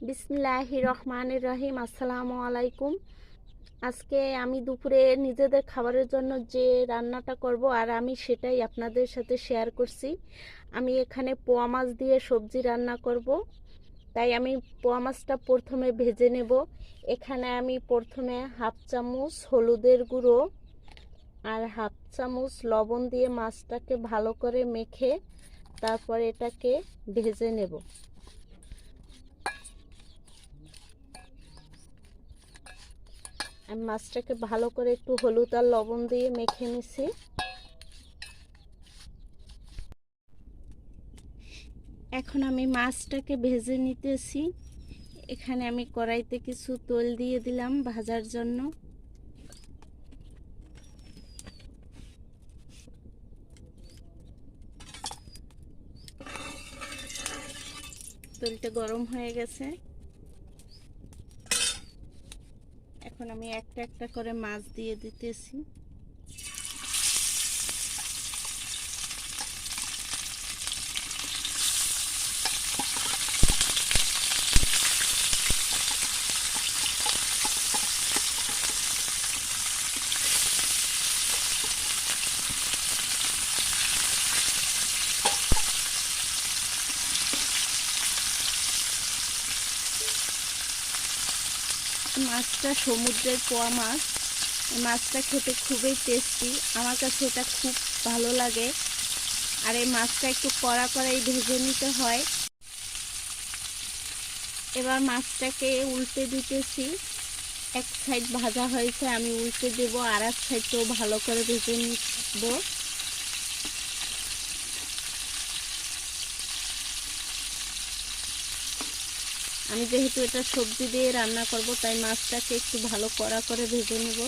বিসমিল্লাহির রহমানির রহিম। আসসালামু আলাইকুম। আজকে আমি দুপুরে নিজেদের খাবারের জন্য যে রান্নাটা করব আর আমি সেটাই আপনাদের সাথে শেয়ার করছি। আমি এখানে পোয়া মাছ দিয়ে সবজি রান্না করব, তাই আমি পোয়া মাছটা প্রথমে ভেজে নেব। এখানে আমি প্রথমে হাফ চামচ হলুদের গুঁড়ো আর হাফ চামচ লবণ দিয়ে মাছটাকে ভালো করে মেখে তারপর এটাকে ভেজে নেব। আমি মাছটাকে ভালো করে একটু হলুদ আর লবণ দিয়ে মেখে নিছি। এখন আমি মাছটাকে ভেজে নিতেছি। এখানে আমি কড়াইতে কিছু তেল দিয়ে দিলাম ভাজার জন্য। তেলটা গরম হয়ে গেছে। এখন আমি একটা একটা করে মাছ দিয়ে দিতেছি। মাছটা সমুদ্রের পোয়া মাছ। এই মাছটা খেতে খুবই টেস্টি, আমার কাছে এটা খুব ভালো লাগে। আর এই মাছটা একটু কড়া কড়াই ভেজে নিতে হয়। এবার মাছটাকে উল্টে দিতেছি। এক সাইড ভাজা হয়েছে, আমি উল্টে দেব, আর এক সাইডটাও ভালো করে ভেজে নিব। আমি যেহেতু এটা সবজি দিয়ে রান্না করব, তাই মাছটাকে একটু ভালো কড়া করে ভেজে নেব।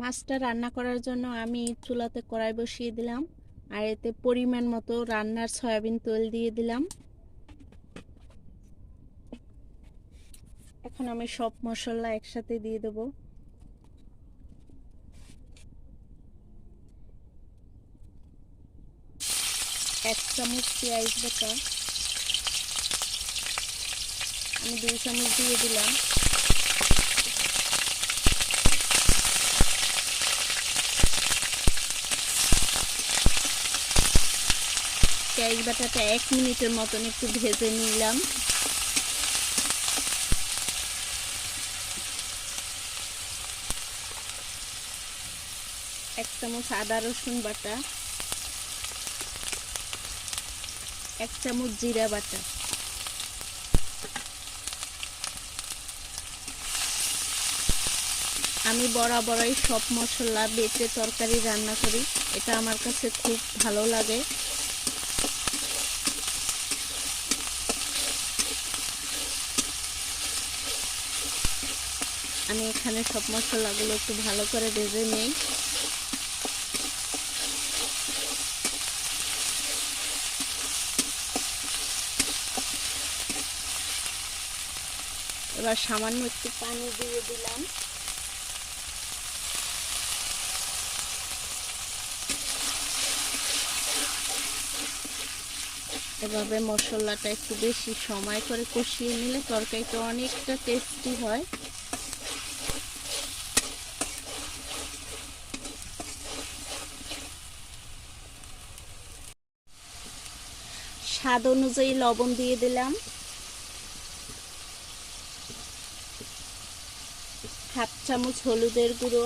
মাছটা রান্না করার জন্য আমি চুলাতে কড়াই বসিয়ে দিলাম, আর এতে পরিমাণ মতো রান্নার সয়াবিন তেল দিয়ে দিলাম। এখন আমি সব মশলা একসাথে দিয়ে দেব। এক চামচ পেঁয়াজ বাটা, আমি 2 চামচ দিয়ে দিলাম। পেঁয়াজ বাটাটা 1 মিনিটের মতন একটু ভেজে নিলাম। এক চামচ আদা রসুন বাটা, 1 চামচ জিরা বাটা। আমি বরাবরই সব মশলা বেটে তরকারি রান্না করি, এটা আমার কাছে খুব ভালো লাগে। আমি এখানে সব মশলাগুলো একটু ভালো করে ভেজে নেই। এবার সামান্য একটু পানি দিয়ে দিলাম। এভাবে মশলাটা একটু বেশি সময় করে কষিয়ে নিলে তরকারিটা অনেকটা টেস্টি হয়। স্বাদ অনুযায়ী লবণ দিয়ে দিলাম। হাফ চামচ হলুদের গুঁড়ো,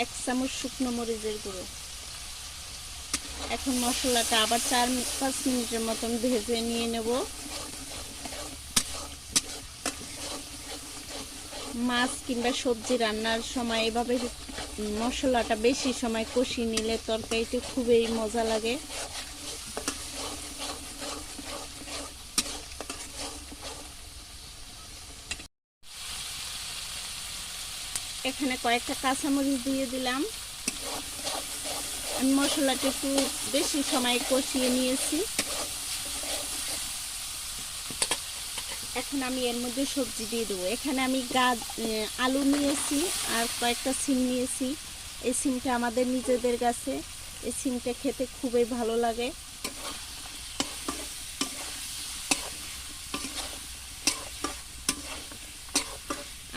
1 চামচ শুকনো মরিচের গুঁড়ো। এখন মশলাটা আবার 4-5 মিনিটের মতন ভেজে নিয়ে নেব। মাছ কিংবা সবজি রান্নার সময় এভাবে মশলাটা বেশি সময় কষিয়ে নিলে তরকারিতে খুবই মজা লাগে। এখানে কয়েকটা কাঁচামরিচ দিয়ে দিলাম। আমি মশলাটা একটু বেশি সময় কষিয়ে নিয়েছি। এখন আমি এর মধ্যে সবজি দিয়ে দেবো। এখানে আমি আলু নিয়েছি আর কয়েকটা সিম নিয়েছি। এই সিমটা আমাদের নিজেদের গাছে, এই সিমটা খেতে খুবই ভালো লাগে।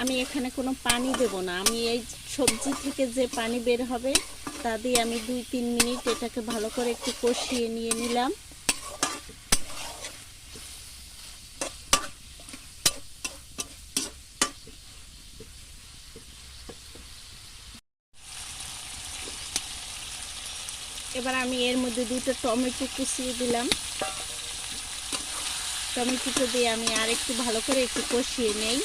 আমি এখানে কোনো পানি দেব না, আমি এই সবজি থেকে যে পানি বের হবে তা দিয়ে আমি 2-3 মিনিট এটাকে ভালো করে একটু কষিয়ে নিয়ে নিলাম। এবার আমি এর মধ্যে 2টা টমেটো কুচিয়ে দিলাম। টমেটোটা দিয়ে আমি আর একটু ভালো করে একটু কষিয়ে নেই।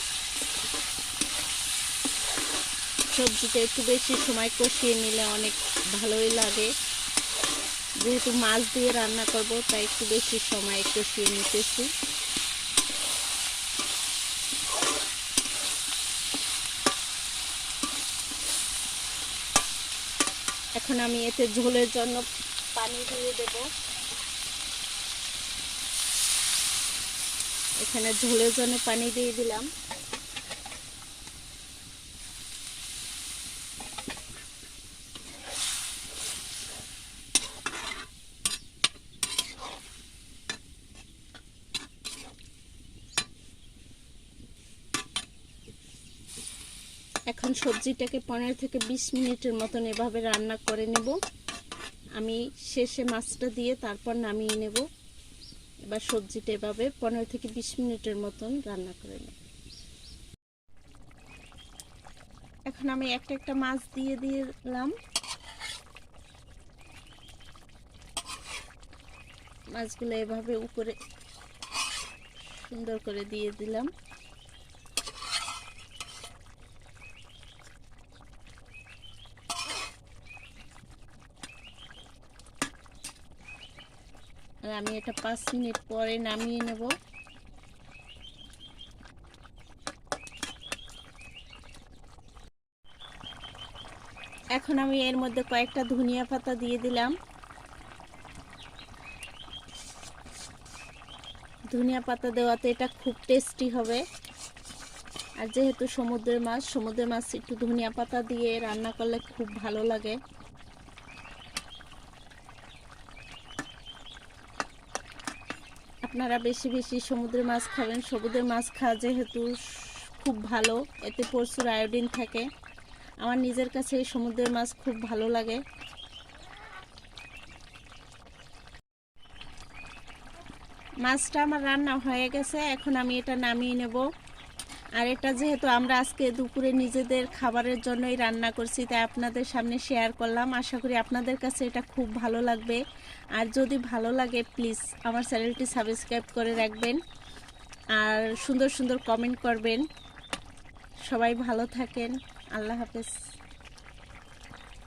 সবজিটা একটু বেশি সময় কষিয়ে নিলে অনেক ভালোই লাগে, যেহেতু মাছ দিয়ে রান্না করব তাই একটু বেশি সময় কষিয়ে নিতেছি। এখন আমি এতে ঝোলের জন্য পানি দিয়ে দেব। এখানে ঝোলের জন্য পানি দিয়ে দিলাম। এখন সবজিটাকে 15 থেকে 20 মিনিটের মতন এভাবে রান্না করে নেব। আমি শেষে মাছটা দিয়ে তারপর নামিয়ে নেব। এবার সবজিটা এভাবে 15 থেকে 20 মিনিটের মতন রান্না করে নেব। এখন আমি একটা একটা মাছ দিয়ে দিলাম। মাছগুলো এভাবে উপরে সুন্দর করে দিয়ে দিলাম। আর আমি এটা 5 মিনিট পরে নামিয়ে নেব। এখন আমি এর মধ্যে কয়েকটা ধনিয়া পাতা দিয়ে দিলাম। ধনিয়া পাতা দেওয়াতে এটা খুব টেস্টি হবে। আর যেহেতু সমুদ্রের মাছ একটু ধনিয়া পাতা দিয়ে রান্না করলে খুব ভালো লাগে। আপনারা বেশি বেশি সমুদ্রের মাছ খাবেন। সমুদ্রের মাছ খাওয়া যেহেতু খুব ভালো, এতে প্রচুর আয়োডিন থাকে। আমার নিজের কাছে এই সমুদ্রের মাছ খুব ভালো লাগে। মাছটা আমার রান্না হয়ে গেছে, এখন আমি এটা নামিয়ে নেব। আর এটা যেহেতু আমরা আজকে দুপুরে নিজেদের খাবারের জন্যই রান্না করছি, তাই আপনাদের সামনে শেয়ার করলাম। আশা করি আপনাদের কাছে এটা খুব ভালো লাগবে। আর যদি ভালো লাগে প্লিজ আমার চ্যানেলটি সাবস্ক্রাইব করে রাখবেন আর সুন্দর সুন্দর কমেন্ট করবেন। সবাই ভালো থাকেন। আল্লাহ হাফেজ।